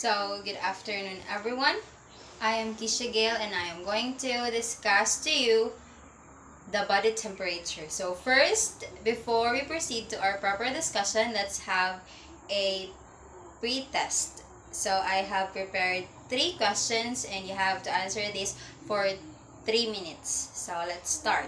Good afternoon everyone. I am Keesha Gail and I am going to discuss to you the body temperature. So first, before we proceed to our proper discussion, let's have a pre-test. So I have prepared 3 questions and you have to answer this for 3 minutes. So let's start.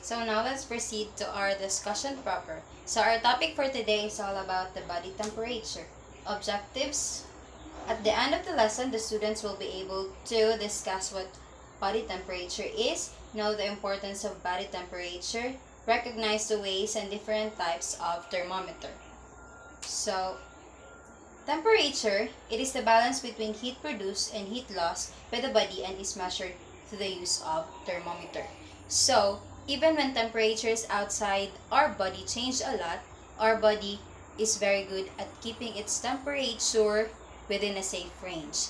So now let's proceed to our discussion proper. So our topic for today is all about the body temperature. Objectives. At the end of the lesson, the students will be able to discuss what body temperature is, know the importance of body temperature, recognize the ways and different types of thermometer. So, temperature, it is the balance between heat produced and heat lost by the body and is measured through the use of thermometer. So, even when temperatures outside our body change a lot, our body is very good at keeping its temperature within a safe range.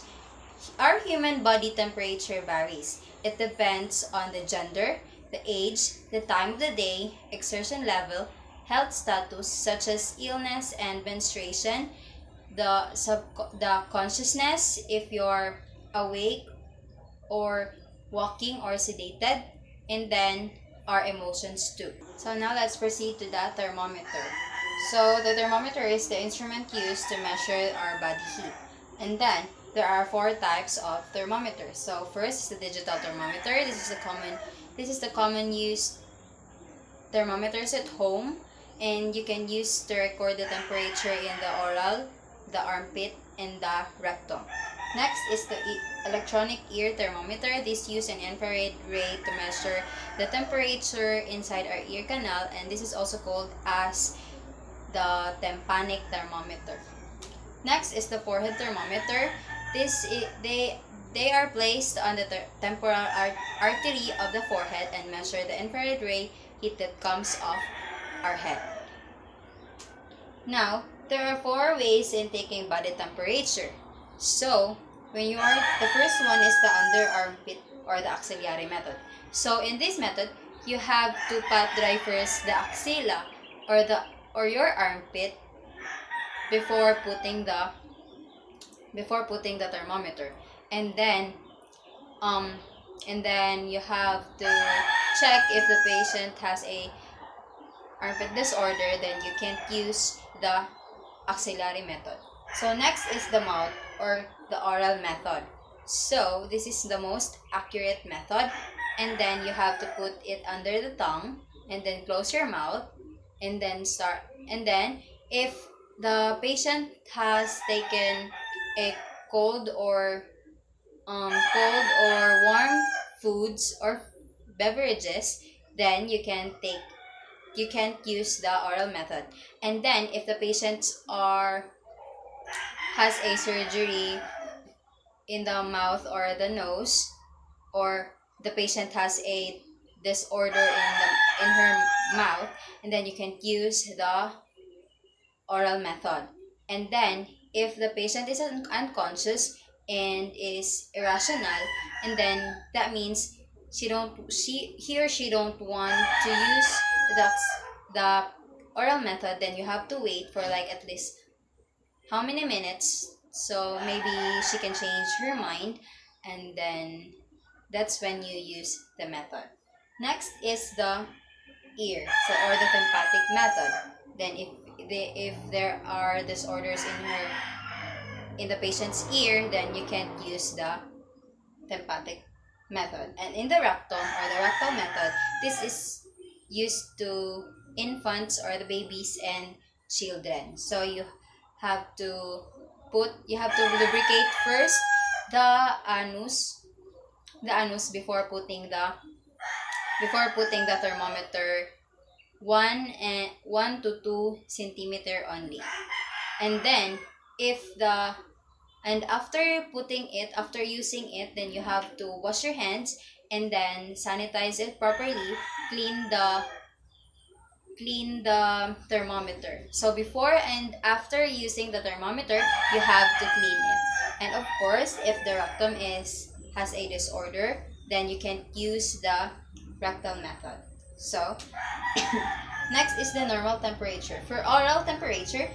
Our human body temperature varies. It depends on the gender, the age, the time of the day, exertion level, health status such as illness and menstruation, the consciousness if you're awake or walking or sedated, and then our emotions too. So now let's proceed to the thermometer. So the thermometer is the instrument used to measure our body heat. And then there are 4 types of thermometers. So first is the digital thermometer. This is the common used thermometers at home, and you can use to record the temperature in the oral, the armpit, and the rectum. Next is the electronic ear thermometer. This uses an infrared ray to measure the temperature inside our ear canal, and this is also called as the tympanic thermometer. Next is the forehead thermometer. They are placed on the temporal artery of the forehead and measure the infrared ray heat that comes off our head. Now, there are 4 ways in taking body temperature. So, the first one is the under armpit or the axillary method. So, in this method, you have to pat dry first the axilla or your armpit before putting the thermometer. And then you have to check if the patient has a armpit disorder, then you can't use the axillary method. So next is the mouth or the oral method. So this is the most accurate method, and then you have to put it under the tongue and then close your mouth and then if the patient has taken a cold or warm foods or beverages, then you can't use the oral method. And then if the patient has a surgery in the mouth or the nose, or the patient has a disorder in her mouth, and then you can use the oral method. And then if the patient is unconscious and is irrational, and then that means he or she don't want to use the oral method, then you have to wait for like at least how many minutes, so maybe she can change her mind, and then that's when you use the method. Next is the ear, or the tympanic method. Then if there are disorders in the patient's ear, then you can't use the tympanic method. And in the rectum or the rectal method, this is used to infants or the babies and children. So you have to lubricate first the anus before putting the thermometer 1 to 2 centimeter only. And then after using it, then you have to wash your hands and then sanitize it properly, clean the thermometer. So before and after using the thermometer, you have to clean it. And of course, if the rectum has a disorder, then you can use the rectal method. So next is the normal temperature. For oral temperature,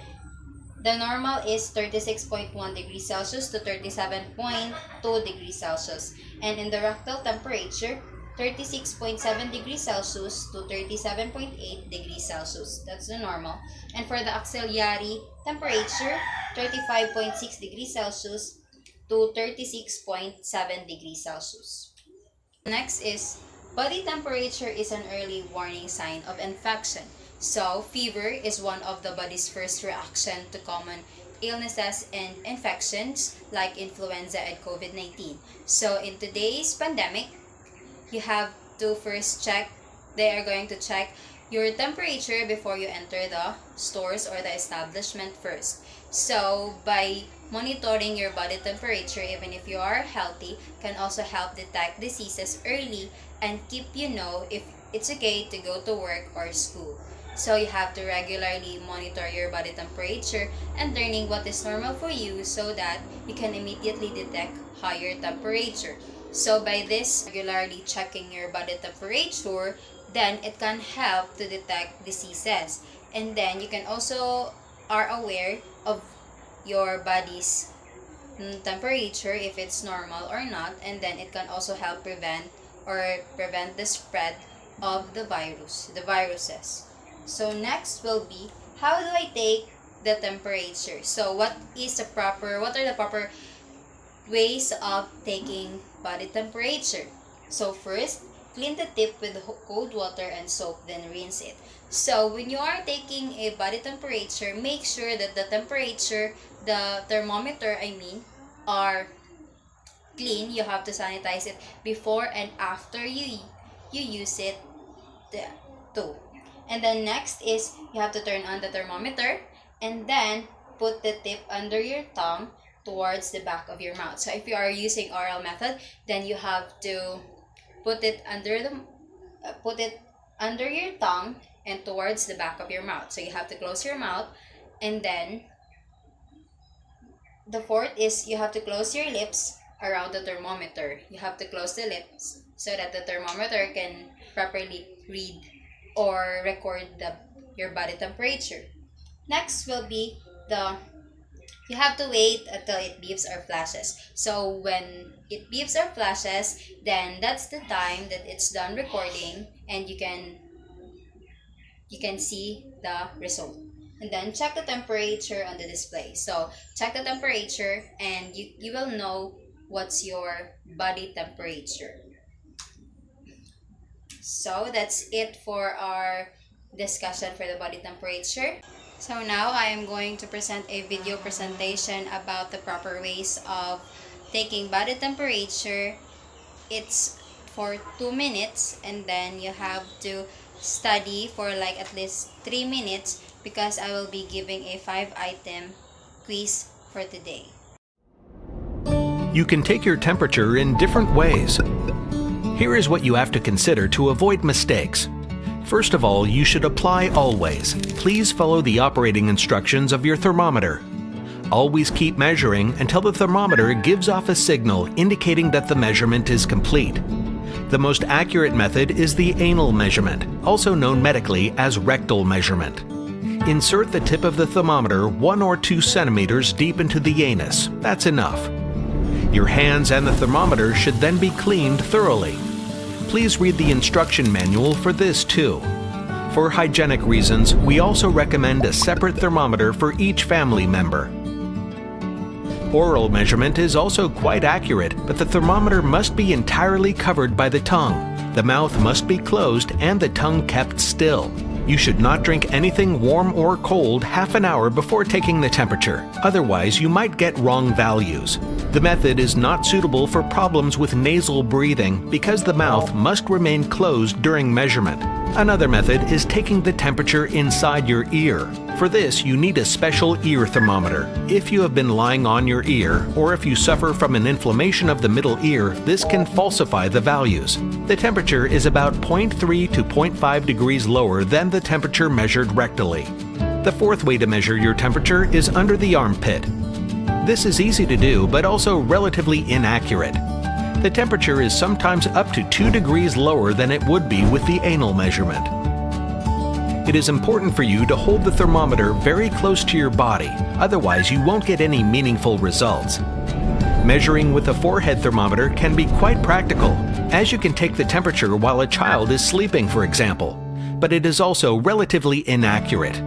the normal is 36.1 degrees Celsius to 37.2 degrees Celsius. And in the rectal temperature, 36.7 degrees Celsius to 37.8 degrees Celsius. That's the normal. And for the axillary temperature, 35.6 degrees Celsius to 36.7 degrees Celsius. Next is body temperature is an early warning sign of infection. So, fever is one of the body's first reaction to common illnesses and infections like influenza and COVID-19. So, in today's pandemic, you have to first they are going to check your temperature before you enter the stores or the establishment first. So, by monitoring your body temperature, even if you are healthy, can also help detect diseases early and keep if it's okay to go to work or school. So you have to regularly monitor your body temperature and learning what is normal for you so that you can immediately detect higher temperature. So by this regularly checking your body temperature, then it can help to detect diseases. And then you can also are aware of your body's temperature, if it's normal or not, and then it can also help prevent the spread of the viruses. So next will be, how do I take the temperature? So what are the proper ways of taking body temperature? So first, clean the tip with cold water and soap, then rinse it. So when you are taking a body temperature, make sure that the thermometer are clean. You have to sanitize it before and after you use it too. And then next is you have to turn on the thermometer and then put the tip under your tongue towards the back of your mouth. So if you are using oral method, then you have to put it under your tongue and towards the back of your mouth. So you have to close your mouth, and then the fourth is you have to close your lips around the thermometer. You have to close the lips so that the thermometer can properly read or record your body temperature. Next will be the you have to wait until it beeps or flashes. So when it beeps or flashes, then that's the time that it's done recording, and you can see the result. And then check the temperature on the display. So check the temperature, and you will know what's your body temperature. So that's it for our discussion for the body temperature. So now I am going to present a video presentation about the proper ways of taking body temperature. It's for 2 minutes, and then you have to study for like at least 3 minutes, because I will be giving a 5-item quiz for today. You can take your temperature in different ways. Here is what you have to consider to avoid mistakes. First of all, you should apply always. Please follow the operating instructions of your thermometer. Always keep measuring until the thermometer gives off a signal indicating that the measurement is complete. The most accurate method is the anal measurement, also known medically as rectal measurement. Insert the tip of the thermometer 1 or 2 centimeters deep into the anus. That's enough. Your hands and the thermometer should then be cleaned thoroughly. Please read the instruction manual for this too. For hygienic reasons, we also recommend a separate thermometer for each family member. Oral measurement is also quite accurate, but the thermometer must be entirely covered by the tongue. The mouth must be closed and the tongue kept still. You should not drink anything warm or cold half an hour before taking the temperature, otherwise you might get wrong values. The method is not suitable for problems with nasal breathing because the mouth must remain closed during measurement. Another method is taking the temperature inside your ear. For this, you need a special ear thermometer. If you have been lying on your ear, or if you suffer from an inflammation of the middle ear, this can falsify the values. The temperature is about 0.3 to 0.5 degrees lower than the temperature measured rectally. The fourth way to measure your temperature is under the armpit. This is easy to do, but also relatively inaccurate. The temperature is sometimes up to 2 degrees lower than it would be with the anal measurement. It is important for you to hold the thermometer very close to your body, otherwise you won't get any meaningful results. Measuring with a forehead thermometer can be quite practical, as you can take the temperature while a child is sleeping, for example, but it is also relatively inaccurate.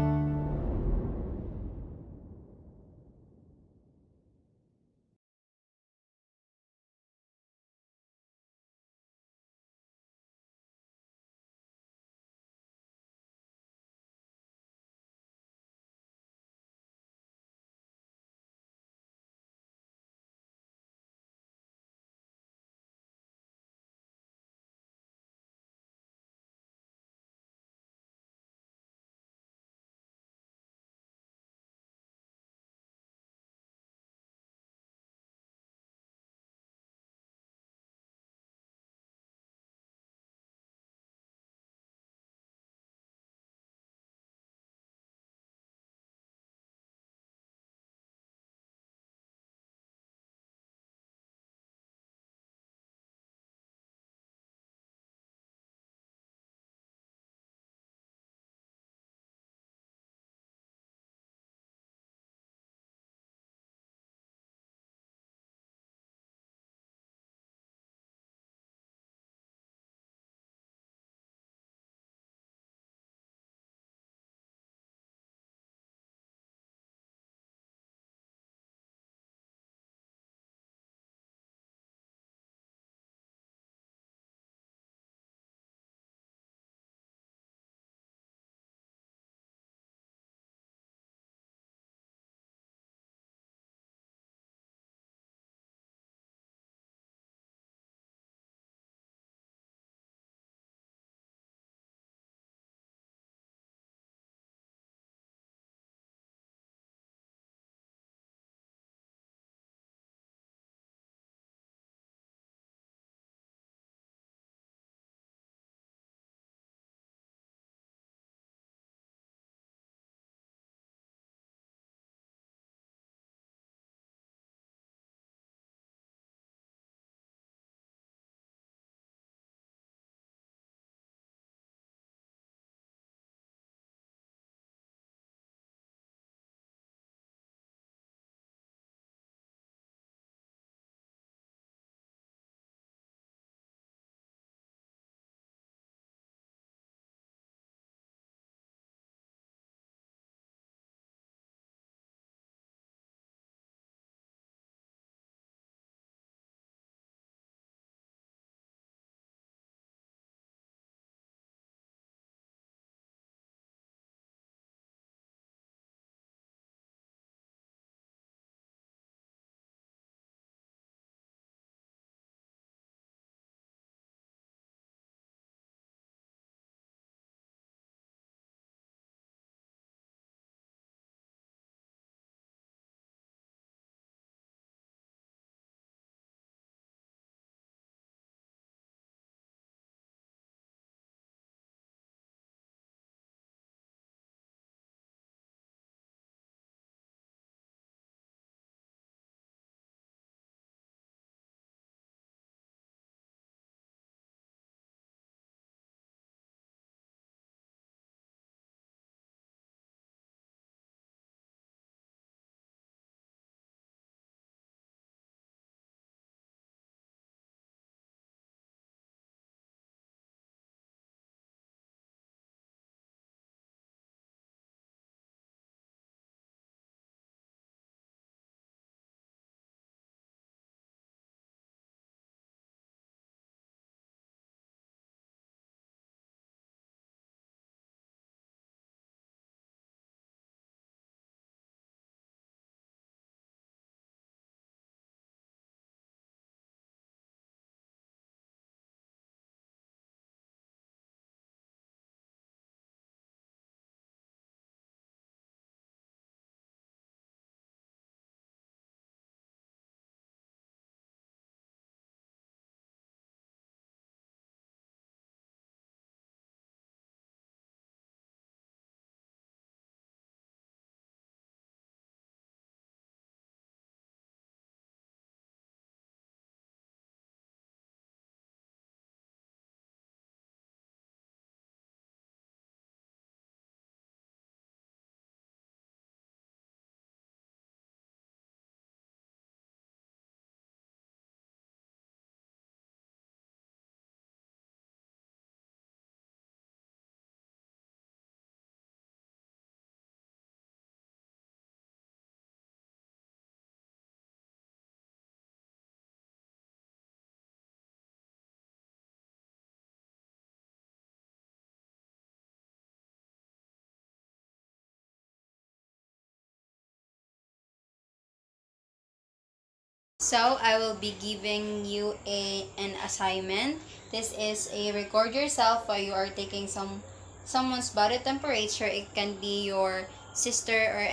So I will be giving you an assignment. This is a record yourself while you are taking someone's body temperature. It can be your sister or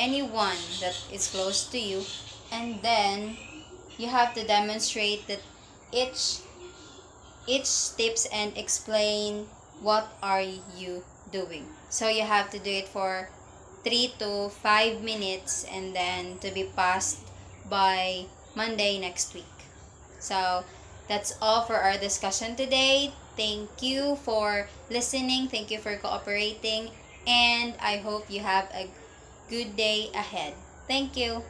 anyone that is close to you, and then you have to demonstrate that each tips and explain what are you doing. So you have to do it for 3 to 5 minutes and then to be passed by Monday next week. So that's all for our discussion today. Thank you for listening. Thank you for cooperating. And I hope you have a good day ahead. Thank you.